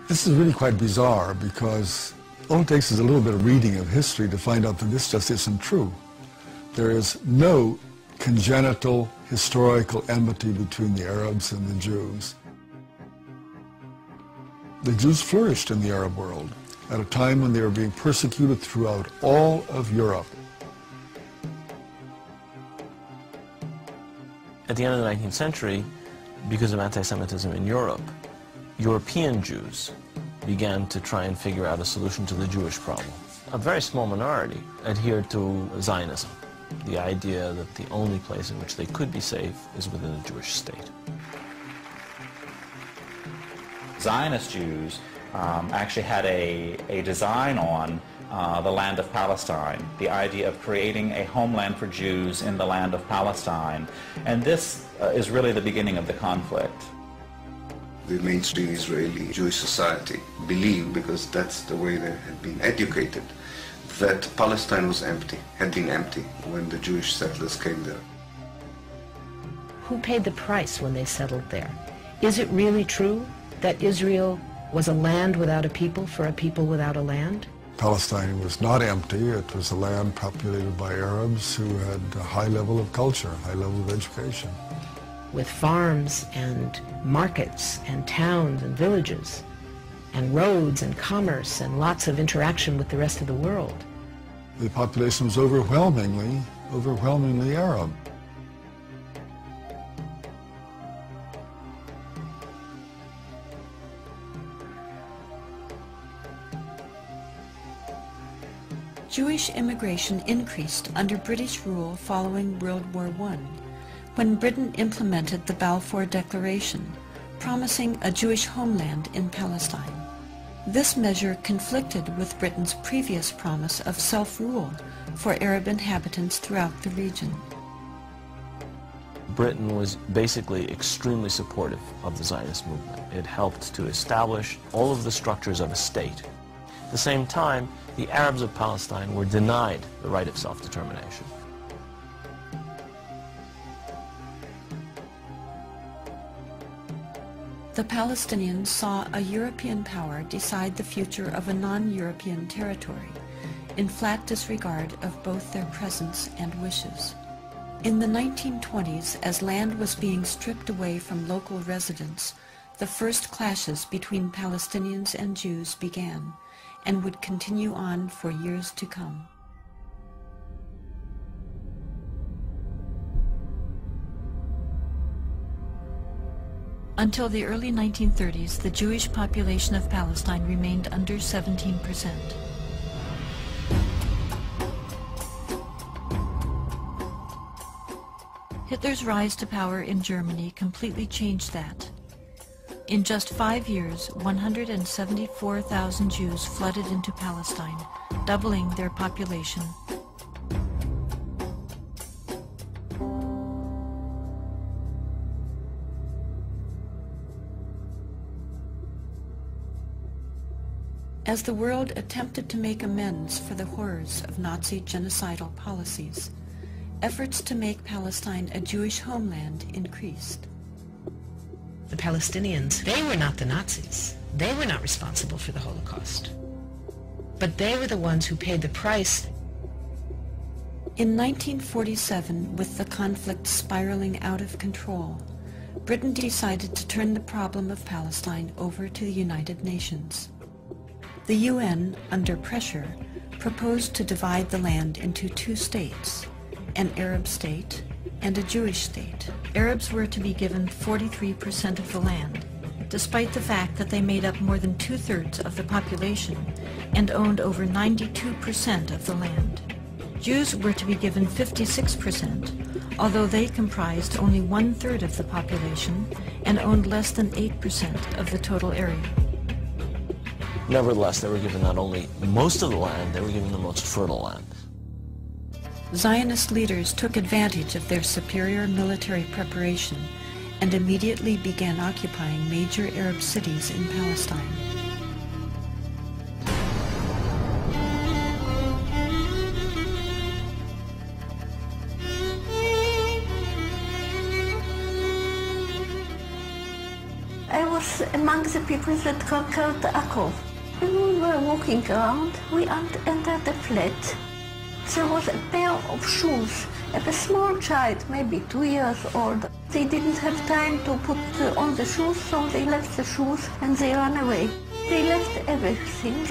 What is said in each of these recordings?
This is really quite bizarre because all it takes is a little bit of reading of history to find out that this just isn't true. There is no congenital historical enmity between the Arabs and the Jews. The Jews flourished in the Arab world at a time when they were being persecuted throughout all of Europe. At the end of the 19th century, because of anti-Semitism in Europe, European Jews began to try and figure out a solution to the Jewish problem. A very small minority adhered to Zionism, the idea that the only place in which they could be safe is within a Jewish state. Zionist Jews actually had a design on the land of Palestine, the idea of creating a homeland for Jews in the land of Palestine. And this is really the beginning of the conflict. The mainstream Israeli Jewish society believed, because that's the way they had been educated, that Palestine was empty, had been empty when the Jewish settlers came there. Who paid the price when they settled there? Is it really true that Israel was a land without a people for a people without a land? Palestine was not empty. It was a land populated by Arabs who had a high level of culture, high level of education. With farms and markets and towns and villages and roads and commerce and lots of interaction with the rest of the world. The population was overwhelmingly Arab. Jewish immigration increased under British rule following World War I, when Britain implemented the Balfour Declaration, promising a Jewish homeland in Palestine. This measure conflicted with Britain's previous promise of self-rule for Arab inhabitants throughout the region. Britain was basically extremely supportive of the Zionist movement. It helped to establish all of the structures of a state. At the same time, the Arabs of Palestine were denied the right of self-determination. The Palestinians saw a European power decide the future of a non-European territory, in flat disregard of both their presence and wishes. In the 1920s, as land was being stripped away from local residents, the first clashes between Palestinians and Jews began, and would continue on for years to come. Until the early 1930s, the Jewish population of Palestine remained under 17%. Hitler's rise to power in Germany completely changed that. In just 5 years, 174,000 Jews flooded into Palestine, doubling their population. As the world attempted to make amends for the horrors of Nazi genocidal policies, efforts to make Palestine a Jewish homeland increased. The Palestinians, they were not the Nazis. They were not responsible for the Holocaust. But they were the ones who paid the price. In 1947, with the conflict spiraling out of control, Britain decided to turn the problem of Palestine over to the United Nations. The UN, under pressure, proposed to divide the land into 2 states, an Arab state and a Jewish state. Arabs were to be given 43% of the land, despite the fact that they made up more than 2/3 of the population and owned over 92% of the land. Jews were to be given 56%, although they comprised only 1/3 of the population and owned less than 8% of the total area. Nevertheless, they were given not only most of the land, they were given the most fertile land. Zionist leaders took advantage of their superior military preparation and immediately began occupying major Arab cities in Palestine. I was was among the people that conquered Akko. When we were walking around, we entered the flat. There was a pair of shoes of a small child, maybe 2 years old. They didn't have time to put on the shoes, so they left the shoes and they ran away. They left everything.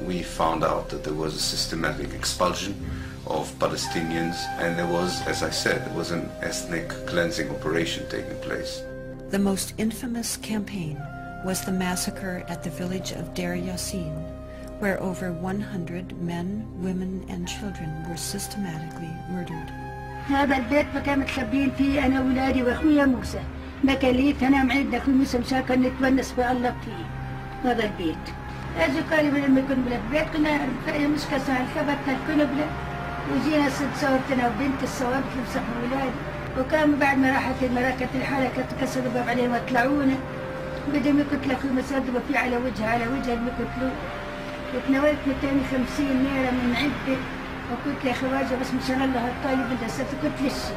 We found out that there was a systematic expulsion of Palestinians, and there was, as I said, there was an ethnic cleansing operation taking place. The most infamous campaign was the massacre at the village of Deir Yassin, where over 100 men, women, and children were systematically murdered. هذا البيت ما كان متخبين فيه أنا وولادي وأخويا موسى. ما كان لي أنا معد أخوي موسى مشان كان نتونس بالله فيه. هذا البيت. أجوا قالوا لما كنا بلا بيت كنا مش كسر الخبطنا كنا بلا وجينا صورتنا وبنت الصواب تمسح ولادي. وكان بعد ما راحت المراكز الحالة كانت كسروا الباب عليهم وطلعونا. بدهم يقتلوا أخوي مسدوا فيه على وجهه اللي يقتلوه. وتناولت 250 ليرة من عدة. وقلت يا خواجه بس مشان الله الطالب مدرسة قلت للشي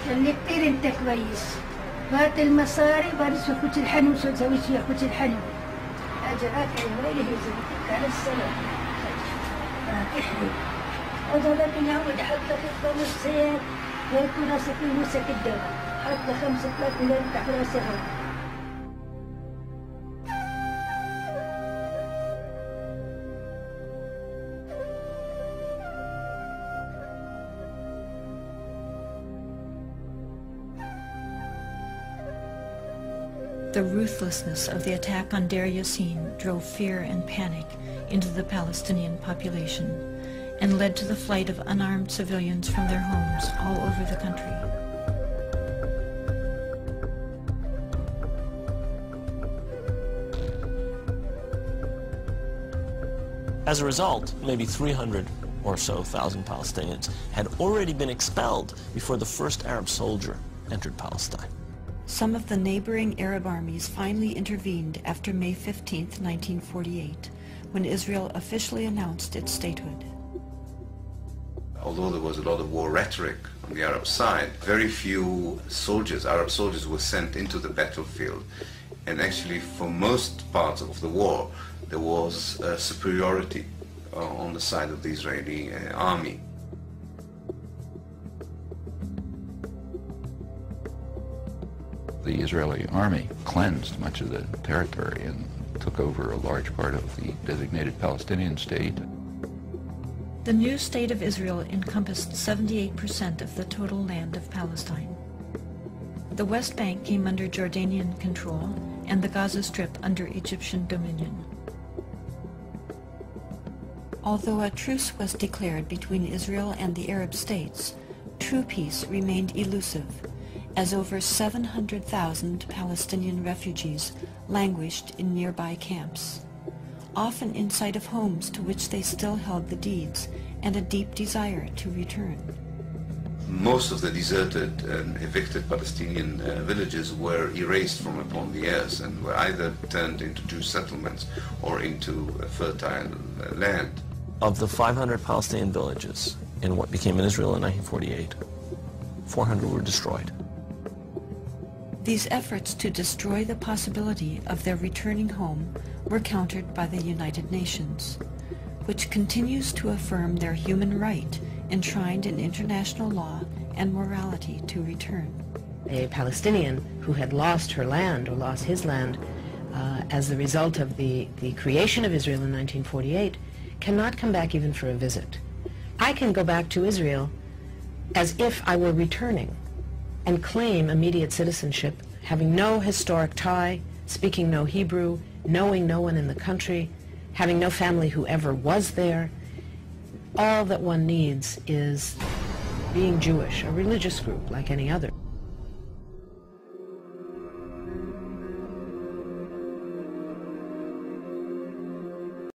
قال لي كتير انت كويس هات المصاري وبعدين شو اخوتي الحنو شو تسوي شي اخوتي الحنو اجراك يا ويلي يزبطك على السلام احلي هذا لكن يعود حط لك 5 سيار ويكون راسك في موسك الدواء حط 5 3 مليون تحت راسك. The ruthlessness of the attack on Deir Yassin drove fear and panic into the Palestinian population and led to the flight of unarmed civilians from their homes all over the country. As a result, maybe 300 or so thousand Palestinians had already been expelled before the first Arab soldier entered Palestine. Some of the neighboring Arab armies finally intervened after May 15, 1948, when Israel officially announced its statehood. Although there was a lot of war rhetoric on the Arab side, very few soldiers, Arab soldiers, were sent into the battlefield. And actually, for most parts of the war, there was superiority on the side of the Israeli army. The Israeli army cleansed much of the territory and took over a large part of the designated Palestinian state. The new state of Israel encompassed 78% of the total land of Palestine. The West Bank came under Jordanian control and the Gaza Strip under Egyptian dominion. Although a truce was declared between Israel and the Arab states, true peace remained elusive, as over 700,000 Palestinian refugees languished in nearby camps, often in sight of homes to which they still held the deeds and a deep desire to return. Most of the deserted and evicted Palestinian villages were erased from upon the earth and were either turned into Jewish settlements or into fertile land. Of the 500 Palestinian villages in what became Israel in 1948, 400 were destroyed. These efforts to destroy the possibility of their returning home were countered by the United Nations, which continues to affirm their human right enshrined in international law and morality to return. A Palestinian who had lost her land or lost his land as the result of the creation of Israel in 1948 cannot come back even for a visit. I can go back to Israel as if I were returning and claim immediate citizenship, having no historic tie, speaking no Hebrew, knowing no one in the country, having no family who ever was there. All that one needs is being Jewish, a religious group like any other.